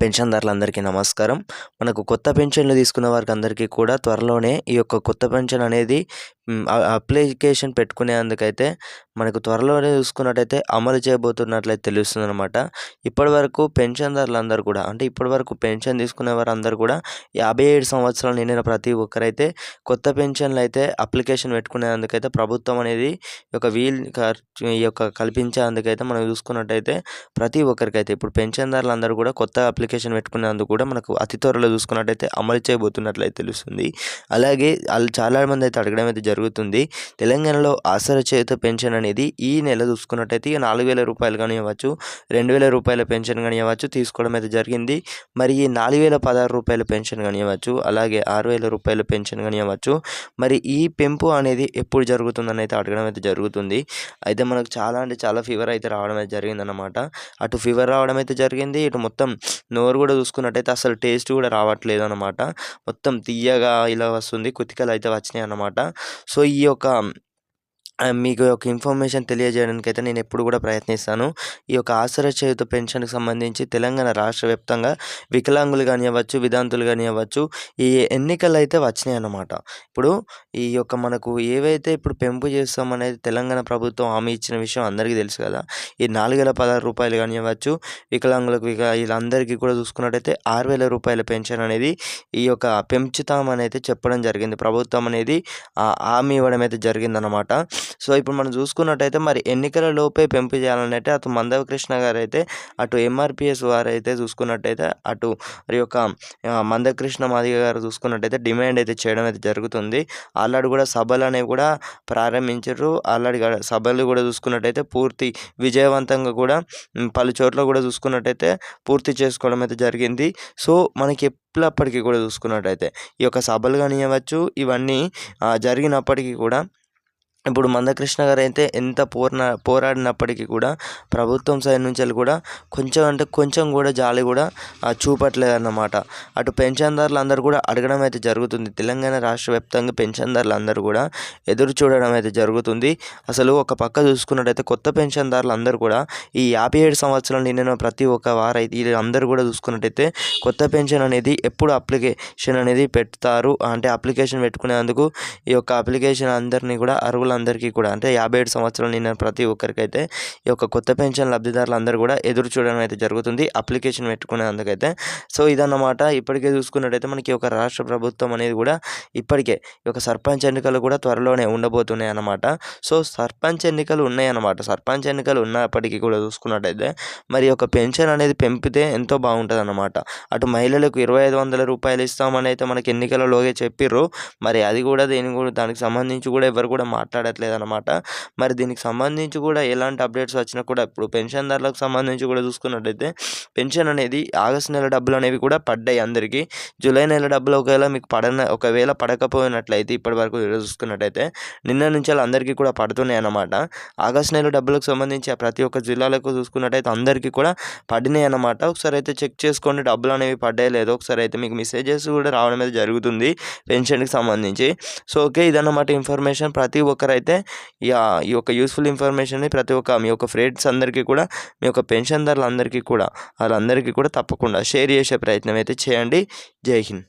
పెన్షన్దారులందరికీ నమస్కారం. మనకు కొత్త పెన్షన్లు తీసుకున్న వారికి అందరికీ కూడా త్వరలోనే ఈ యొక్క కొత్త పెన్షన్ అనేది అప్లికేషన్ పెట్టుకునేందుకైతే మనకు త్వరలోనే చూసుకున్నట్టయితే అమలు చేయబోతున్నట్లయితే తెలుస్తుందనమాట. ఇప్పటివరకు పెన్షన్దారులందరూ కూడా ఇప్పటివరకు పెన్షన్ తీసుకునే వారందరూ కూడా 57 సంవత్సరాలు నిండిన ప్రతి ఒక్కరైతే కొత్త పెన్షన్లు అయితే అప్లికేషన్ పెట్టుకునేందుకైతే ప్రభుత్వం అనేది ఈ యొక్క కల్పించేందుకైతే మనం చూసుకున్నట్టయితే ప్రతి ఒక్కరికైతే ఇప్పుడు పెన్షన్దారులందరూ కూడా కొత్త అప్లికేషన్ పెట్టుకునేందుకు కూడా మనకు అతి త్వరలో చూసుకున్నట్టయితే అమలు చేయబోతున్నట్లయితే తెలుస్తుంది. అలాగే వాళ్ళు చాలామంది అయితే అడగడం అయితే జరుగుతుంది. తెలంగాణలో ఆసరా చేయూత పెన్షన్ అనేది ఈ నెల చూసుకున్నట్టయితే 4,000 రూపాయలు కానివ్వచ్చు, 2,000 రూపాయల పెన్షన్ కానివ్వచ్చు తీసుకోవడం అయితే జరిగింది. మరి ఈ 4,016 రూపాయల పెన్షన్ కానివ్వచ్చు, అలాగే 6,000 రూపాయల పెన్షన్ కానివ్వచ్చు, మరి ఈ పెంపు అనేది ఎప్పుడు జరుగుతుందని అయితే అడగడం అయితే జరుగుతుంది. అయితే మనకు చాలా ఫీవర్ అయితే రావడం అయితే జరిగిందన్నమాట. అటు ఫీవర్ రావడం అయితే జరిగింది, ఇటు మొత్తం నోరు కూడా చూసుకున్నట్టయితే అసలు టేస్ట్ కూడా రావట్లేదు అనమాట. మొత్తం తీయగా ఇలా వస్తుంది, కుతికలు అయితే వచ్చినాయి అన్నమాట. సో ఈ యొక్క మీకు ఒక ఇన్ఫర్మేషన్ తెలియజేయడానికైతే నేను ఎప్పుడు కూడా ప్రయత్నిస్తాను. ఈ యొక్క ఆసరా చేయూత పెన్షన్కి సంబంధించి తెలంగాణ రాష్ట్ర వ్యాప్తంగా వికలాంగులు కానివ్వచ్చు, వితంతువులు కానివ్వచ్చు ఈ ఎన్నికలు అయితే వచ్చినాయి అన్నమాట. ఇప్పుడు ఈ యొక్క మనకు ఏవైతే ఇప్పుడు పెంపు చేస్తామనేది తెలంగాణ ప్రభుత్వం హామీ ఇచ్చిన విషయం అందరికీ తెలుసు కదా. ఈ 4,016 రూపాయలు కానివ్వచ్చు, వికలాంగులకు వీళ్ళందరికీ కూడా చూసుకున్నట్టయితే 6,000 రూపాయల పెన్షన్ అనేది ఈ యొక్క పెంచుతామని అయితే చెప్పడం జరిగింది. ప్రభుత్వం అనేది హామీ ఇవ్వడం అయితే జరిగిందనమాట. సో ఇప్పుడు మనం చూసుకున్నట్టయితే మరి ఎన్నికల లోపే పెంపు చేయాలన్నట్టే అటు మందకృష్ణ గారు అయితే అటు ఎంఆర్పిఎస్ వారు అయితే చూసుకున్నట్టయితే అటు మరి యొక్క మందకృష్ణ మాదిగ గారు చూసుకున్నట్టయితే డిమాండ్ అయితే చేయడం అయితే జరుగుతుంది. ఆల్రెడీ కూడా సభలు అనేవి కూడా ప్రారంభించారు. ఆల్రెడీ సభలు కూడా చూసుకున్నట్టయితే పూర్తి విజయవంతంగా కూడా పలు చోట్ల కూడా చూసుకున్నట్టయితే పూర్తి చేసుకోవడం అయితే జరిగింది. సో మనకి ఎప్పటికీ కూడా చూసుకున్నట్టయితే ఈ యొక్క సభలు కానివ్వచ్చు ఇవన్నీ జరిగినప్పటికీ కూడా ఇప్పుడు మందకృష్ణ గారు అయితే ఎంత పోరాడినప్పటికీ కూడా ప్రభుత్వం సైడ్ నుంచి కూడా కొంచెం కూడా జాలి కూడా చూపట్లేదన్నమాట. అటు పెన్షన్దారులు అందరూ కూడా అడగడం అయితే జరుగుతుంది. తెలంగాణ రాష్ట్ర వ్యాప్తంగా పెన్షన్దారులు అందరూ కూడా ఎదురు చూడడం అయితే జరుగుతుంది. అసలు ఒక పక్క చూసుకున్నట్టయితే కొత్త పెన్షన్దారులు అందరూ కూడా ఈ 57 సంవత్సరాలు నిండిన ప్రతి ఒక్క వారైతే వీళ్ళందరూ కూడా చూసుకున్నట్టయితే కొత్త పెన్షన్ అనేది ఎప్పుడు అప్లికేషన్ అనేది పెడతారు అప్లికేషన్ పెట్టుకునేందుకు ఈ యొక్క అప్లికేషన్ అందరినీ కూడా అందరికీ కూడా 57 సంవత్సరాలు నిన్న ప్రతి ఒక్కరికైతే ఈ యొక్క కొత్త పెన్షన్ లబ్ధిదారులు అందరూ కూడా ఎదురు చూడడం అయితే జరుగుతుంది అప్లికేషన్ పెట్టుకునేందుకైతే. సో ఇదన్నమాట. ఇప్పటికే చూసుకున్నట్టయితే మనకి ఒక రాష్ట్ర ప్రభుత్వం అనేది కూడా ఇప్పటికే ఈ యొక్క సర్పంచ్ ఎన్నికలు కూడా త్వరలోనే ఉండబోతున్నాయి అన్నమాట. సో సర్పంచ్ ఎన్నికలు ఉన్నాయన్నమాట. సర్పంచ్ ఎన్నికలు ఉన్నప్పటికీ కూడా చూసుకున్నట్టయితే మరి ఒక పెన్షన్ అనేది పెంపితే ఎంతో బాగుంటుంది అన్నమాట. అటు మహిళలకు 2,500 రూపాయలు ఇస్తామని అయితే మనకి ఎన్నికలలోగే చెప్పిర్రు. మరి అది కూడా దానికి సంబంధించి కూడా ఎవరు కూడా మాట్లాడట్లేదు అనమాట. మరి దీనికి సంబంధించి కూడా ఎలాంటి అప్డేట్స్ వచ్చినా కూడా ఇప్పుడు పెన్షన్దారులకు సంబంధించి కూడా చూసుకున్నట్టయితే పెన్షన్ అనేది ఆగస్టు నెల డబ్బులు అనేవి కూడా పడ్డాయి అందరికీ. జూలై నెల డబ్బులు ఒకవేళ పడకపోయినట్లయితే ఇప్పటి వరకు చూసుకున్నట్టయితే నిన్న నుంచి అందరికీ కూడా పడుతున్నాయి అన్నమాట. ఆగస్టు నెల డబ్బులకు సంబంధించి ప్రతి ఒక్క జిల్లాలకు చూసుకున్నట్టయితే అందరికీ కూడా పడినాయి అన్నమాట. ఒకసారి అయితే చెక్ చేసుకోండి డబ్బులు అనేవి పడ్డాయి లేదో. ఒకసారి అయితే మీకు మెసేజెస్ కూడా రావడం అయితే జరుగుతుంది పెన్షన్కి సంబంధించి. సో ఓకే, ఇదన్నమాట ఇన్ఫర్మేషన్. ప్రతి ఒక్కరైతే ఈ యొక్క యూస్ఫుల్ ఇన్ఫర్మేషన్ని ప్రతి ఒక్క మీ యొక్క ఫ్రెండ్స్ అందరికీ కూడా మీ యొక్క పెన్షన్దారులందరికీ కూడా వాళ్ళందరికీ కూడా తప్పకుండా షేర్ చేసే ప్రయత్నం అయితే చేయండి. జై హింద్.